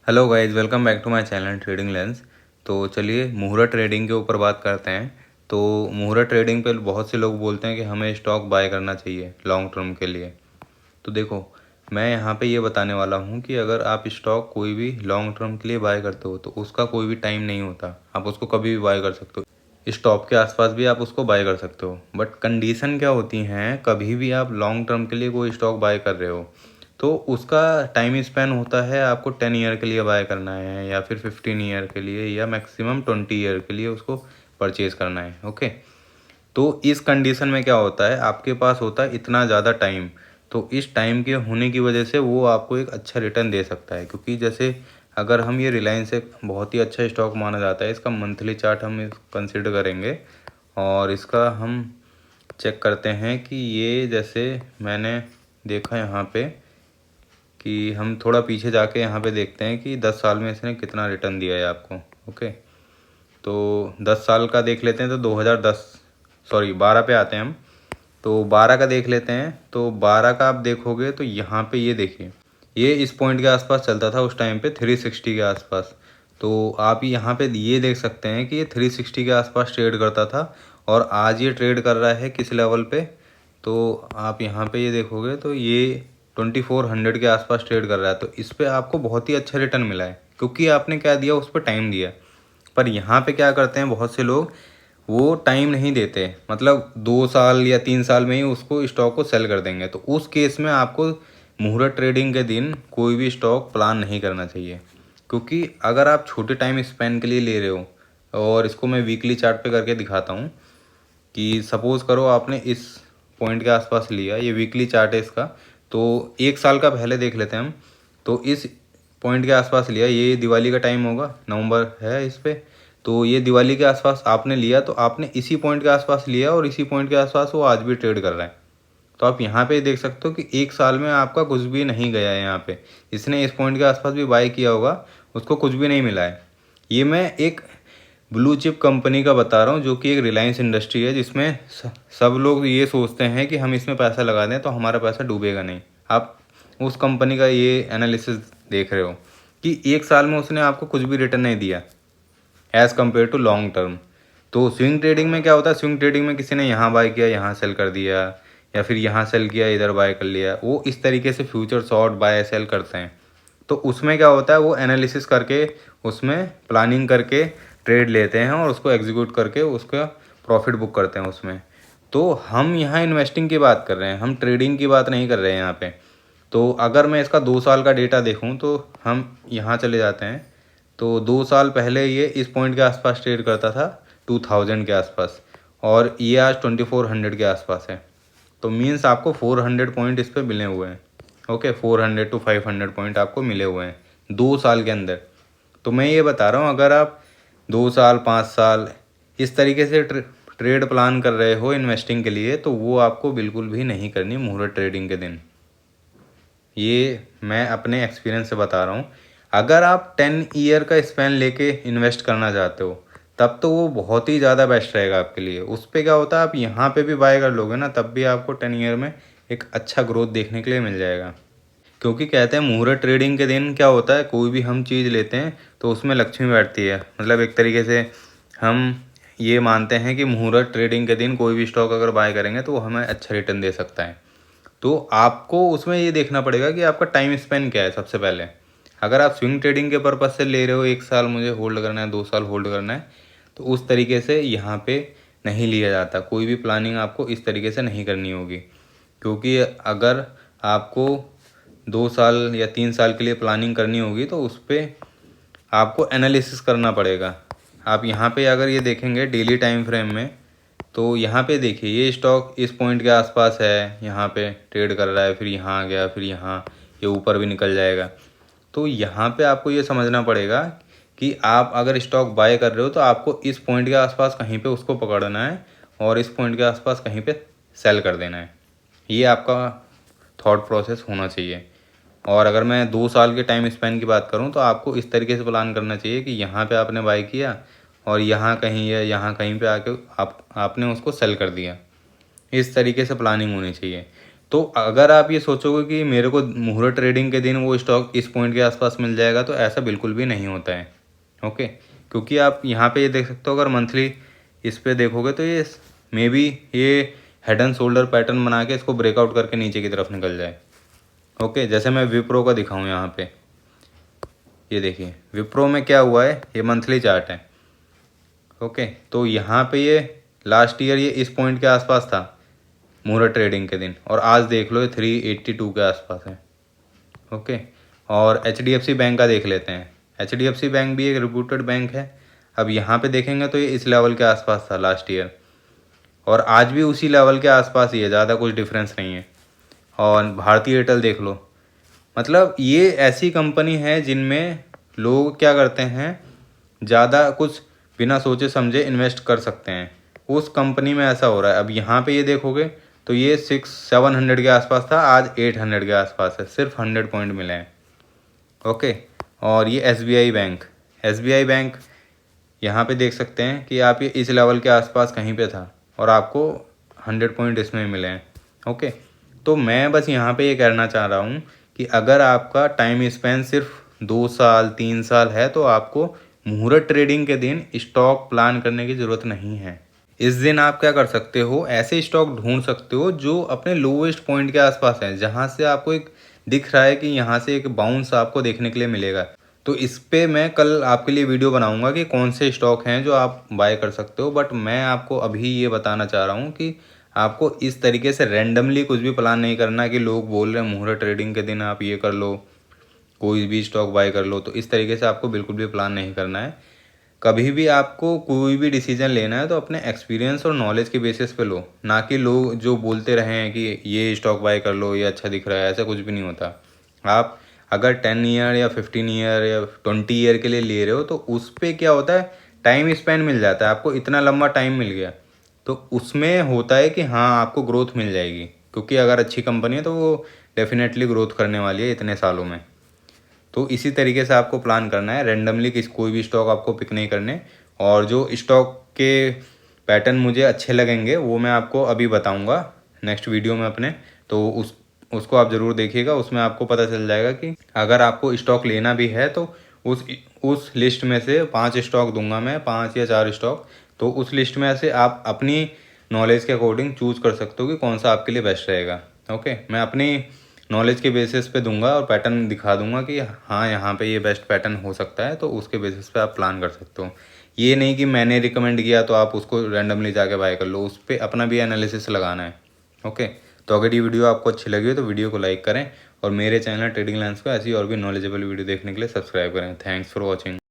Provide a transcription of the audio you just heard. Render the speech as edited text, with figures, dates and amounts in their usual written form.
Hello guys, welcome back to my channel trading lens. तो चलिए मुहूर्त ट्रेडिंग के ऊपर बात करते हैं। तो मुहूर्त ट्रेडिंग पे बहुत से लोग बोलते हैं कि हमें स्टॉक बाय करना चाहिए लॉन्ग टर्म के लिए। तो देखो, मैं यहाँ पे ये बताने वाला हूँ कि अगर आप स्टॉक कोई भी लॉन्ग टर्म के लिए बाय करते हो तो उसका कोई भी टाइम नहीं होता, आप उसको कभी भी बाय कर सकते हो। स्टॉप के आसपास भी आप उसको बाय कर सकते हो, बट कंडीशन क्या होती हैं, कभी भी आप लॉन्ग टर्म के लिए कोई स्टॉक बाय कर रहे हो तो उसका टाइम स्पैन होता है, आपको 10 ईयर के लिए बाय करना है या फिर 15 ईयर के लिए या मैक्सिमम 20 ईयर के लिए उसको परचेज करना है। ओके, तो इस कंडीशन में क्या होता है, आपके पास होता है इतना ज़्यादा टाइम। तो इस टाइम के होने की वजह से वो आपको एक अच्छा रिटर्न दे सकता है, क्योंकि जैसे अगर हम ये रिलायंस एक बहुत ही अच्छा स्टॉक माना जाता है, इसका मंथली चार्ट हम कंसिडर करेंगे और इसका हम चेक करते हैं कि ये जैसे मैंने देखा यहाँ पे कि हम थोड़ा पीछे जाके यहाँ पे देखते हैं कि 10 साल में इसने कितना रिटर्न दिया है आपको। ओके, तो 10 साल का देख लेते हैं तो 12 पे आते हैं हम। तो 12 का देख लेते हैं, तो 12 का आप देखोगे तो यहाँ पे ये देखिए, ये इस पॉइंट के आसपास चलता था उस टाइम पे 360 के आसपास। तो आप यहाँ पे ये देख सकते हैं कि ये 360 के आसपास ट्रेड करता था और आज ये ट्रेड कर रहा है किस लेवल पे। तो आप यहाँ पे ये देखोगे तो ये 2400 के आसपास ट्रेड कर रहा है। तो इस पे आपको बहुत ही अच्छा रिटर्न मिला है, क्योंकि आपने क्या दिया, उस पर टाइम दिया। पर यहाँ पे क्या करते हैं बहुत से लोग, वो टाइम नहीं देते, मतलब 2 साल या 3 साल में ही उसको स्टॉक को सेल कर देंगे। तो उस केस में आपको मुहूर्त ट्रेडिंग के दिन कोई भी स्टॉक प्लान नहीं करना चाहिए, क्योंकि अगर आप छोटे टाइम स्पेन के लिए ले रहे हो, और इसको मैं वीकली चार्ट पे करके दिखाता हूँ कि सपोज़ करो आपने इस पॉइंट के आसपास लिया, ये वीकली चार्ट है इसका। तो 1 साल का पहले देख लेते हैं हम। तो इस पॉइंट के आसपास लिया, ये दिवाली का टाइम होगा, नवंबर है इस पे। तो ये दिवाली के आसपास आपने लिया, तो आपने इसी पॉइंट के आसपास लिया और इसी पॉइंट के आसपास वो आज भी ट्रेड कर रहा है। तो आप यहाँ पे देख सकते हो कि 1 साल में आपका कुछ भी नहीं गया है। यहाँ पे इसने इस पॉइंट के आसपास भी बाई किया होगा, उसको कुछ भी नहीं मिला है। ये मैं एक ब्लू चिप कंपनी का बता रहा हूँ, जो कि एक रिलायंस इंडस्ट्री है, जिसमें सब लोग ये सोचते हैं कि हम इसमें पैसा लगा दें तो हमारा पैसा डूबेगा नहीं। आप उस कंपनी का ये एनालिसिस देख रहे हो कि 1 साल में उसने आपको कुछ भी रिटर्न नहीं दिया as compare to long term. तो स्विंग ट्रेडिंग में क्या होता है, स्विंग ट्रेडिंग में किसी ने यहाँ बाय किया, यहाँ सेल कर दिया, या फिर यहाँ सेल किया, इधर बाय कर लिया, वो इस तरीके से फ्यूचर शॉर्ट बाय सेल करते हैं। तो उसमें क्या होता है, वो एनालिसिस करके उसमें प्लानिंग करके ट्रेड लेते हैं और उसको एग्जीक्यूट करके उसका प्रॉफिट बुक करते हैं उसमें। तो हम यहाँ इन्वेस्टिंग की बात कर रहे हैं, हम ट्रेडिंग की बात नहीं कर रहे हैं यहाँ पे। तो अगर मैं इसका 2 साल का डेटा देखूँ तो हम यहाँ चले जाते हैं। तो 2 साल पहले ये इस पॉइंट के आसपास ट्रेड करता था, 2000 के आसपास, और ये आज 2400 के आसपास है। तो मीन्स आपको 400 पॉइंट इस पर मिले हुए हैं। ओके, 400 to 500 पॉइंट आपको मिले हुए हैं 2 साल के अंदर। तो मैं ये बता रहा हूँ, अगर आप 2 साल 5 साल इस तरीके से ट्रेड प्लान कर रहे हो इन्वेस्टिंग के लिए, तो वो आपको बिल्कुल भी नहीं करनी मुहूर्त ट्रेडिंग के दिन। ये मैं अपने एक्सपीरियंस से बता रहा हूँ। अगर आप 10 ईयर का स्पैन लेके इन्वेस्ट करना चाहते हो, तब तो वो बहुत ही ज़्यादा बेस्ट रहेगा आपके लिए। उस पर क्या होता है, आप यहाँ पे भी बाय कर लोगे ना, तब भी आपको 10 ईयर में एक अच्छा ग्रोथ देखने के लिए मिल जाएगा। क्योंकि कहते हैं मुहूर्त ट्रेडिंग के दिन क्या होता है, कोई भी हम चीज़ लेते हैं तो उसमें लक्ष्मी बैठती है। मतलब एक तरीके से हम ये मानते हैं कि मुहूर्त ट्रेडिंग के दिन कोई भी स्टॉक अगर बाय करेंगे तो वो हमें अच्छा रिटर्न दे सकता है। तो आपको उसमें ये देखना पड़ेगा कि आपका टाइम स्पेन क्या है सबसे पहले। अगर आप स्विंग ट्रेडिंग के पर्पज़ से ले रहे हो, 1 साल मुझे होल्ड करना है, 2 साल होल्ड करना है, तो उस तरीके से यहाँ पे नहीं लिया जाता। कोई भी प्लानिंग आपको इस तरीके से नहीं करनी होगी, क्योंकि अगर आपको 2 साल या 3 साल के लिए प्लानिंग करनी होगी तो उस पर आपको एनालिसिस करना पड़ेगा। आप यहाँ पे अगर ये देखेंगे डेली टाइम फ्रेम में, तो यहाँ पे देखिए ये स्टॉक इस पॉइंट के आसपास है, यहाँ पे ट्रेड कर रहा है, फिर यहाँ आ गया, फिर यहाँ ये ऊपर भी निकल जाएगा। तो यहाँ पे आपको ये समझना पड़ेगा कि आप अगर स्टॉक बाय कर रहे हो तो आपको इस पॉइंट के आसपास कहीं पे उसको पकड़ना है और इस पॉइंट के आसपास कहीं पे सेल कर देना है। ये आपका थॉट प्रोसेस होना चाहिए। और अगर मैं 2 साल के टाइम स्पेन की बात करूँ तो आपको इस तरीके से प्लान करना चाहिए कि यहाँ पे आपने बाय किया और यहाँ कहीं या यहाँ कहीं पे आके आपने उसको सेल कर दिया। इस तरीके से प्लानिंग होनी चाहिए। तो अगर आप ये सोचोगे कि मेरे को मुहूर्त ट्रेडिंग के दिन वो स्टॉक इस पॉइंट के आसपास मिल जाएगा, तो ऐसा बिल्कुल भी नहीं होता है। ओके, क्योंकि आप यहाँ पे ये देख सकते हो, अगर मंथली इस पे देखोगे तो ये मे बी ये हेड एंड शोल्डर पैटर्न बना के इसको ब्रेकआउट करके नीचे की तरफ निकल जाए। ओके, जैसे मैं विप्रो का दिखाऊँ यहाँ पे, ये देखिए विप्रो में क्या हुआ है, ये मंथली चार्ट है। ओके, तो यहाँ पे ये लास्ट ईयर ये इस पॉइंट के आसपास था मुहूर्त ट्रेडिंग के दिन, और आज देख लो ये 382 के आसपास है। ओके, और HDFC बैंक का देख लेते हैं। HDFC बैंक भी एक रिप्यूटेड बैंक है। अब यहाँ पे देखेंगे तो ये इस लेवल के आसपास था लास्ट ईयर, और आज भी उसी लेवल के आसपास ही है, ज़्यादा कुछ डिफरेंस नहीं है। और भारतीय एयरटेल देख लो, मतलब ये ऐसी कंपनी है जिनमें लोग क्या करते हैं, ज़्यादा कुछ बिना सोचे समझे इन्वेस्ट कर सकते हैं। उस कंपनी में ऐसा हो रहा है। अब यहाँ पे ये देखोगे तो ये 700 के आसपास था, आज 800 के आसपास है, सिर्फ 100 पॉइंट मिले हैं। ओके, और ये SBI बैंक यहाँ पे देख सकते हैं कि आप ये इस लेवल के आसपास कहीं पे था, और आपको 100 पॉइंट इसमें मिले हैं। ओके, तो मैं बस यहाँ पे ये कहना चाह रहा हूँ कि अगर आपका टाइम स्पेन सिर्फ 2 साल 3 साल है, तो आपको मुहूर्त ट्रेडिंग के दिन स्टॉक प्लान करने की ज़रूरत नहीं है। इस दिन आप क्या कर सकते हो, ऐसे स्टॉक ढूंढ सकते हो जो अपने लोवेस्ट पॉइंट के आसपास है, जहाँ से आपको एक दिख रहा है कि यहाँ से एक बाउंस आपको देखने के लिए मिलेगा। तो इस पे मैं कल आपके लिए वीडियो बनाऊंगा कि कौन से स्टॉक हैं जो आप बाय कर सकते हो, बट मैं आपको अभी ये बताना चाह रहा हूँ कि आपको इस तरीके से रैंडमली कुछ भी प्लान नहीं करना कि लोग बोल रहे हैं मुहूर्त ट्रेडिंग के दिन आप ये कर लो, कोई भी स्टॉक बाय कर लो। तो इस तरीके से आपको बिल्कुल भी प्लान नहीं करना है। कभी भी आपको कोई भी डिसीजन लेना है तो अपने एक्सपीरियंस और नॉलेज के बेसिस पे लो, ना कि लोग जो बोलते रहे हैं कि ये स्टॉक बाय कर लो, ये अच्छा दिख रहा है। ऐसा कुछ भी नहीं होता। आप अगर 10 ईयर या 15 ईयर या 20 ईयर के लिए ले रहे हो तो उस पर क्या होता है, टाइम स्पेन मिल जाता है आपको, इतना लंबा टाइम मिल गया तो उसमें होता है कि हाँ आपको ग्रोथ मिल जाएगी, क्योंकि अगर अच्छी कंपनी है तो वो डेफिनेटली ग्रोथ करने वाली है इतने सालों में। तो इसी तरीके से आपको प्लान करना है, रैंडमली कोई भी स्टॉक आपको पिक नहीं करने। और जो स्टॉक के पैटर्न मुझे अच्छे लगेंगे वो मैं आपको अभी बताऊंगा नेक्स्ट वीडियो में अपने, तो उसको आप ज़रूर देखिएगा। उसमें आपको पता चल जाएगा कि अगर आपको स्टॉक लेना भी है तो उस लिस्ट में से 5 स्टॉक दूंगा मैं, 5 या 4 स्टॉक। तो उस लिस्ट में से आप अपनी नॉलेज के अकॉर्डिंग चूज़ कर सकते हो कि कौन सा आपके लिए बेस्ट रहेगा। ओके, मैं अपनी नॉलेज के बेसिस पे दूंगा और पैटर्न दिखा दूंगा कि हाँ यहाँ पे ये बेस्ट पैटर्न हो सकता है, तो उसके बेसिस पे आप प्लान कर सकते हो। ये नहीं कि मैंने रिकमेंड किया तो आप उसको रैंडमली जाके बाय कर लो, उस पर अपना भी एनालिसिस लगाना है। ओके, तो अगर ये वीडियो आपको अच्छी लगी हो तो वीडियो को लाइक करें, और मेरे चैनल ट्रेडिंग लाइन्स को ऐसी और भी नॉलेजेबल वीडियो देखने के लिए सब्सक्राइब करें। Thanks for watching.